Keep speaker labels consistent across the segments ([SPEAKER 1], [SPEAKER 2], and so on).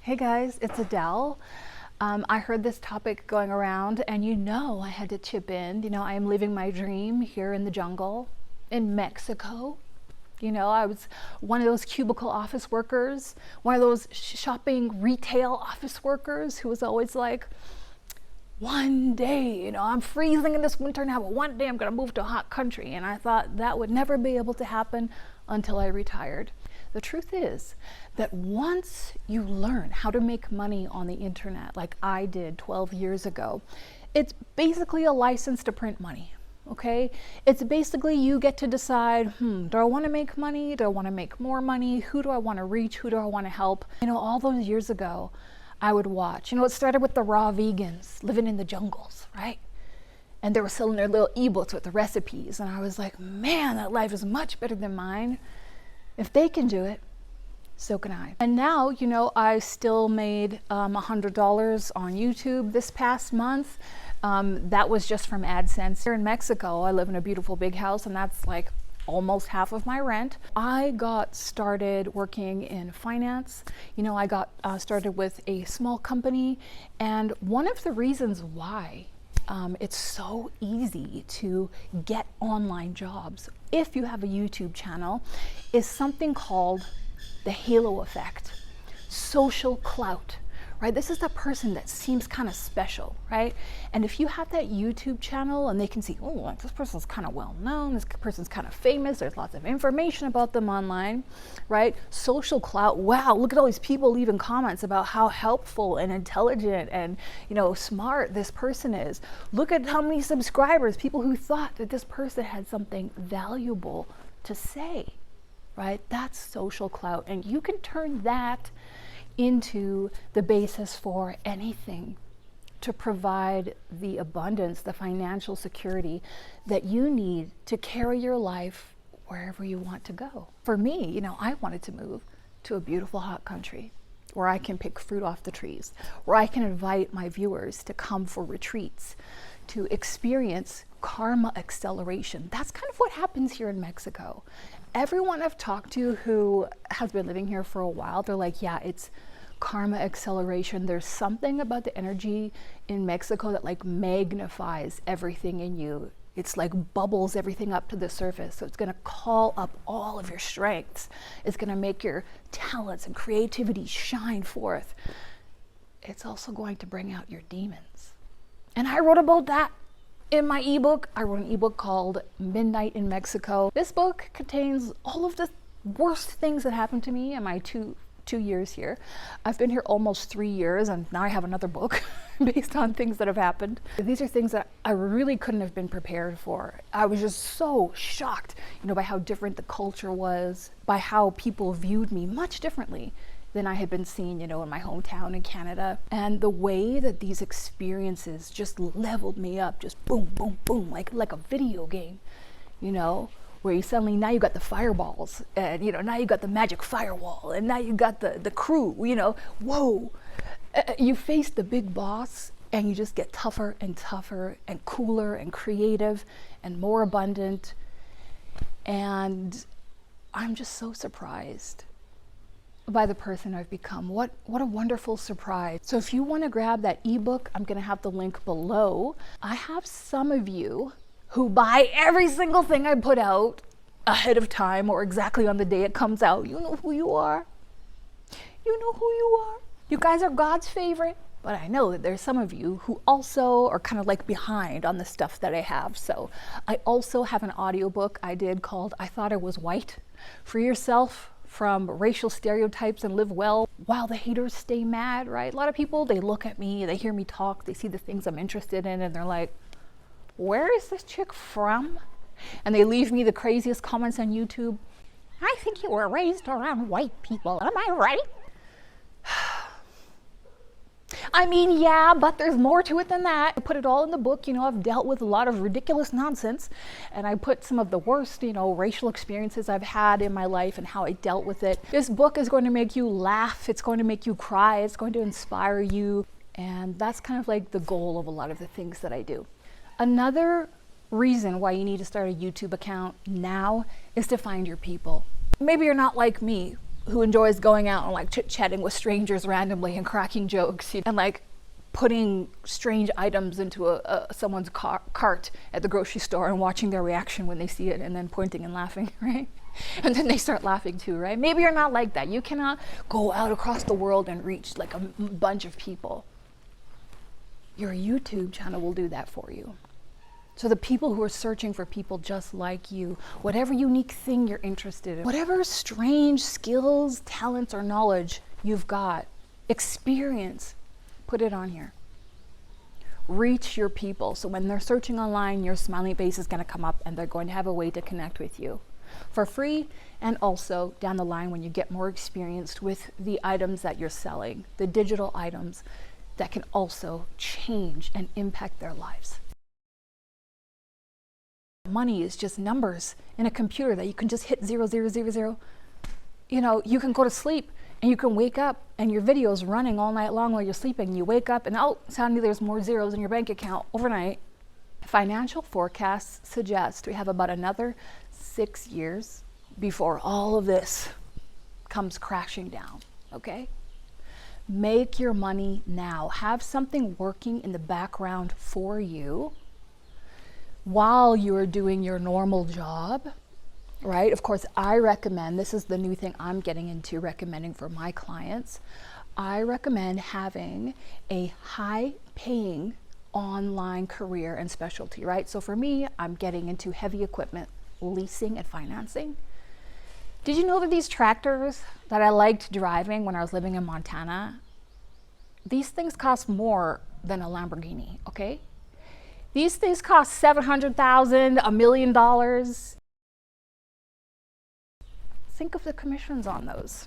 [SPEAKER 1] Hey guys, it's Adele. I heard this topic going around and I had to chip in. I am living my dream here in the jungle in Mexico. I was one of those cubicle office workers, one of those shopping retail office workers who was always like, one day, I'm freezing in this winter now, but one day I'm gonna move to a hot country. And I thought that would never be able to happen until I retired. The truth is that once you learn how to make money on the internet, like I did 12 years ago, it's basically a license to print money, okay? It's basically you get to decide, do I wanna make money? Do I wanna make more money? Who do I wanna reach? Who do I wanna help? All those years ago, I would watch. It started with the raw vegans living in the jungles, right? And they were selling their little ebooks with the recipes. And I was like, man, that life is much better than mine. If they can do it, so can I. And now, I still made $100 on YouTube this past month. That was just from AdSense. Here in Mexico, I live in a beautiful big house, and that's like almost half of my rent. I got started working in finance. I got started with a small company, and one of the reasons why it's so easy to get online jobs if you have a YouTube channel is something called the halo effect, social clout, right? This is the person that seems kind of special, right? And if you have that YouTube channel and they can see, oh, this person's kind of well known, this person's kind of famous, there's lots of information about them online, right? Social clout, wow, look at all these people leaving comments about how helpful and intelligent and, smart this person is. Look at how many subscribers, people who thought that this person had something valuable to say, right? That's social clout. And you can turn that into the basis for anything to provide the abundance, the financial security that you need to carry your life wherever you want to go. For me, I wanted to move to a beautiful hot country where I can pick fruit off the trees, where I can invite my viewers to come for retreats, to experience karma acceleration. That's kind of what happens here in Mexico. Everyone I've talked to who has been living here for a while, they're like, yeah, it's karma acceleration. There's something about the energy in Mexico that like magnifies everything in you. It's like bubbles everything up to the surface. So it's gonna call up all of your strengths. It's gonna make your talents and creativity shine forth. It's also going to bring out your demons. And I wrote about that in my ebook. I wrote an ebook called Midnight in Mexico. This book contains all of the worst things that happened to me in my two years here. I've been here almost 3 years, and now I have another book based on things that have happened. These are things that I really couldn't have been prepared for. I was just so shocked, by how different the culture was, by how people viewed me much differently than I had been seen, in my hometown in Canada. And the way that these experiences just leveled me up, just boom, boom, boom, like a video game, where you suddenly, now you got the fireballs, and now you got the magic firewall, and now you got the crew, whoa. You face the big boss, and you just get tougher and tougher and cooler and creative and more abundant. And I'm just so surprised by the person I've become. What a wonderful surprise. So if you want to grab that ebook, I'm going to have the link below. I have some of you who buy every single thing I put out ahead of time or exactly on the day it comes out. You know who you are. You know who you are. You guys are God's favorite. But I know that there's some of you who also are kind of like behind on the stuff that I have. So I also have an audiobook I did called I Thought I Was White. Free yourself from racial stereotypes and live well while the haters stay mad, right? A lot of people, they look at me, they hear me talk, they see the things I'm interested in, and they're like, where is this chick from? And they leave me the craziest comments on YouTube. I think you were raised around white people, am I right? I mean, yeah, but there's more to it than that. I put it all in the book. I've dealt with a lot of ridiculous nonsense, and I put some of the worst, racial experiences I've had in my life and how I dealt with it. This book is going to make you laugh. It's going to make you cry. It's going to inspire you. And that's kind of like the goal of a lot of the things that I do. Another reason why you need to start a YouTube account now is to find your people. Maybe you're not like me, who enjoys going out and like chit-chatting with strangers randomly and cracking jokes, and like putting strange items into someone's cart at the grocery store and watching their reaction when they see it and then pointing and laughing, right? And then they start laughing too, right? Maybe you're not like that. You cannot go out across the world and reach like a bunch of people. Your YouTube channel will do that for you. So the people who are searching for people just like you, whatever unique thing you're interested in, whatever strange skills, talents, or knowledge you've got, experience, put it on here. Reach your people. So when they're searching online, your smiling face is going to come up and they're going to have a way to connect with you for free, and also down the line when you get more experienced with the items that you're selling, the digital items that can also change and impact their lives. Money is just numbers in a computer that you can just hit 0, 0, 0, 0. You know, you can go to sleep and you can wake up and your video is running all night long while you're sleeping. You wake up and suddenly there's more zeros in your bank account overnight. Financial forecasts suggest we have about another 6 years before all of this comes crashing down, okay? Make your money now. Have something working in the background for you while you're doing your normal job, right? Of course, I recommend, this is the new thing I'm getting into recommending for my clients, I recommend having a high-paying online career and specialty, right? So for me, I'm getting into heavy equipment leasing and financing. Did you know that these tractors that I liked driving when I was living in Montana, these things cost more than a Lamborghini, okay? These things cost $700,000, $1 million. Think of the commissions on those.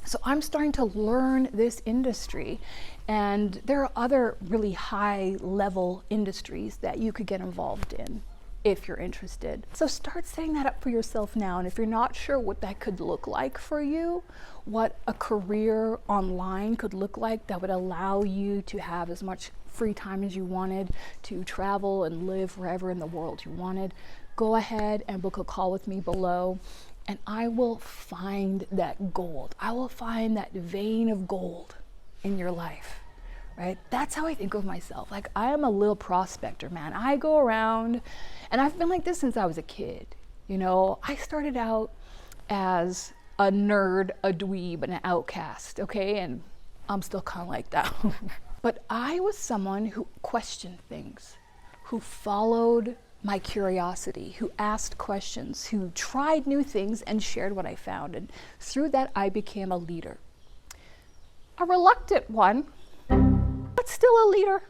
[SPEAKER 1] So I'm starting to learn this industry, and there are other really high level industries that you could get involved in if you're interested. So start setting that up for yourself now. And if you're not sure what that could look like for you, what a career online could look like that would allow you to have as much free time as you wanted, to travel and live wherever in the world you wanted, go ahead and book a call with me below, and I will find that gold. I will find that vein of gold in your life, right? That's how I think of myself. Like, I am a little prospector, man. I go around, and I've been like this since I was a kid. You know, I started out as a nerd, a dweeb, and an outcast, okay? And I'm still kind of like that. But I was someone who questioned things, who followed my curiosity, who asked questions, who tried new things and shared what I found. And through that, I became a leader. A reluctant one, but still a leader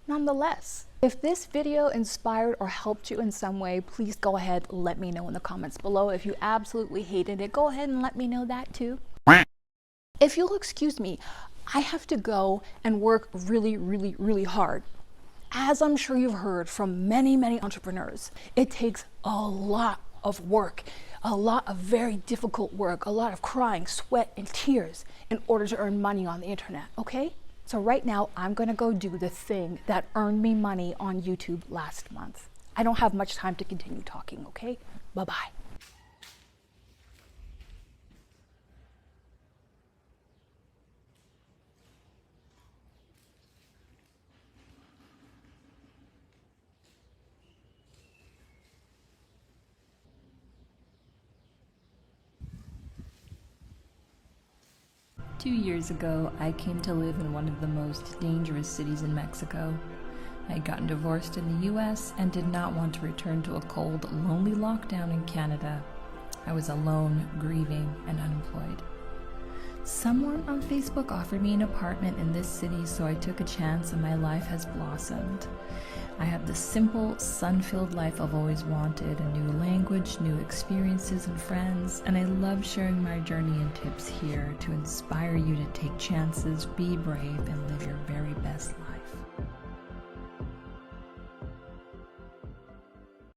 [SPEAKER 1] nonetheless. If this video inspired or helped you in some way, please go ahead, let me know in the comments below. If you absolutely hated it, go ahead and let me know that too. If you'll excuse me, I have to go and work really, really, really hard. As I'm sure you've heard from many, many entrepreneurs, it takes a lot of work, a lot of very difficult work, a lot of crying, sweat, and tears in order to earn money on the internet, okay? So right now, I'm gonna go do the thing that earned me money on YouTube last month. I don't have much time to continue talking, okay? Bye-bye.
[SPEAKER 2] 2 years ago, I came to live in one of the most dangerous cities in Mexico. I had gotten divorced in the US and did not want to return to a cold, lonely lockdown in Canada. I was alone, grieving, and unemployed. Someone on Facebook offered me an apartment in this city, so I took a chance and my life has blossomed. I have the simple, sun-filled life I've always wanted, a new language, new experiences and friends, and I love sharing my journey and tips here to inspire you to take chances, be brave, and live your very best life.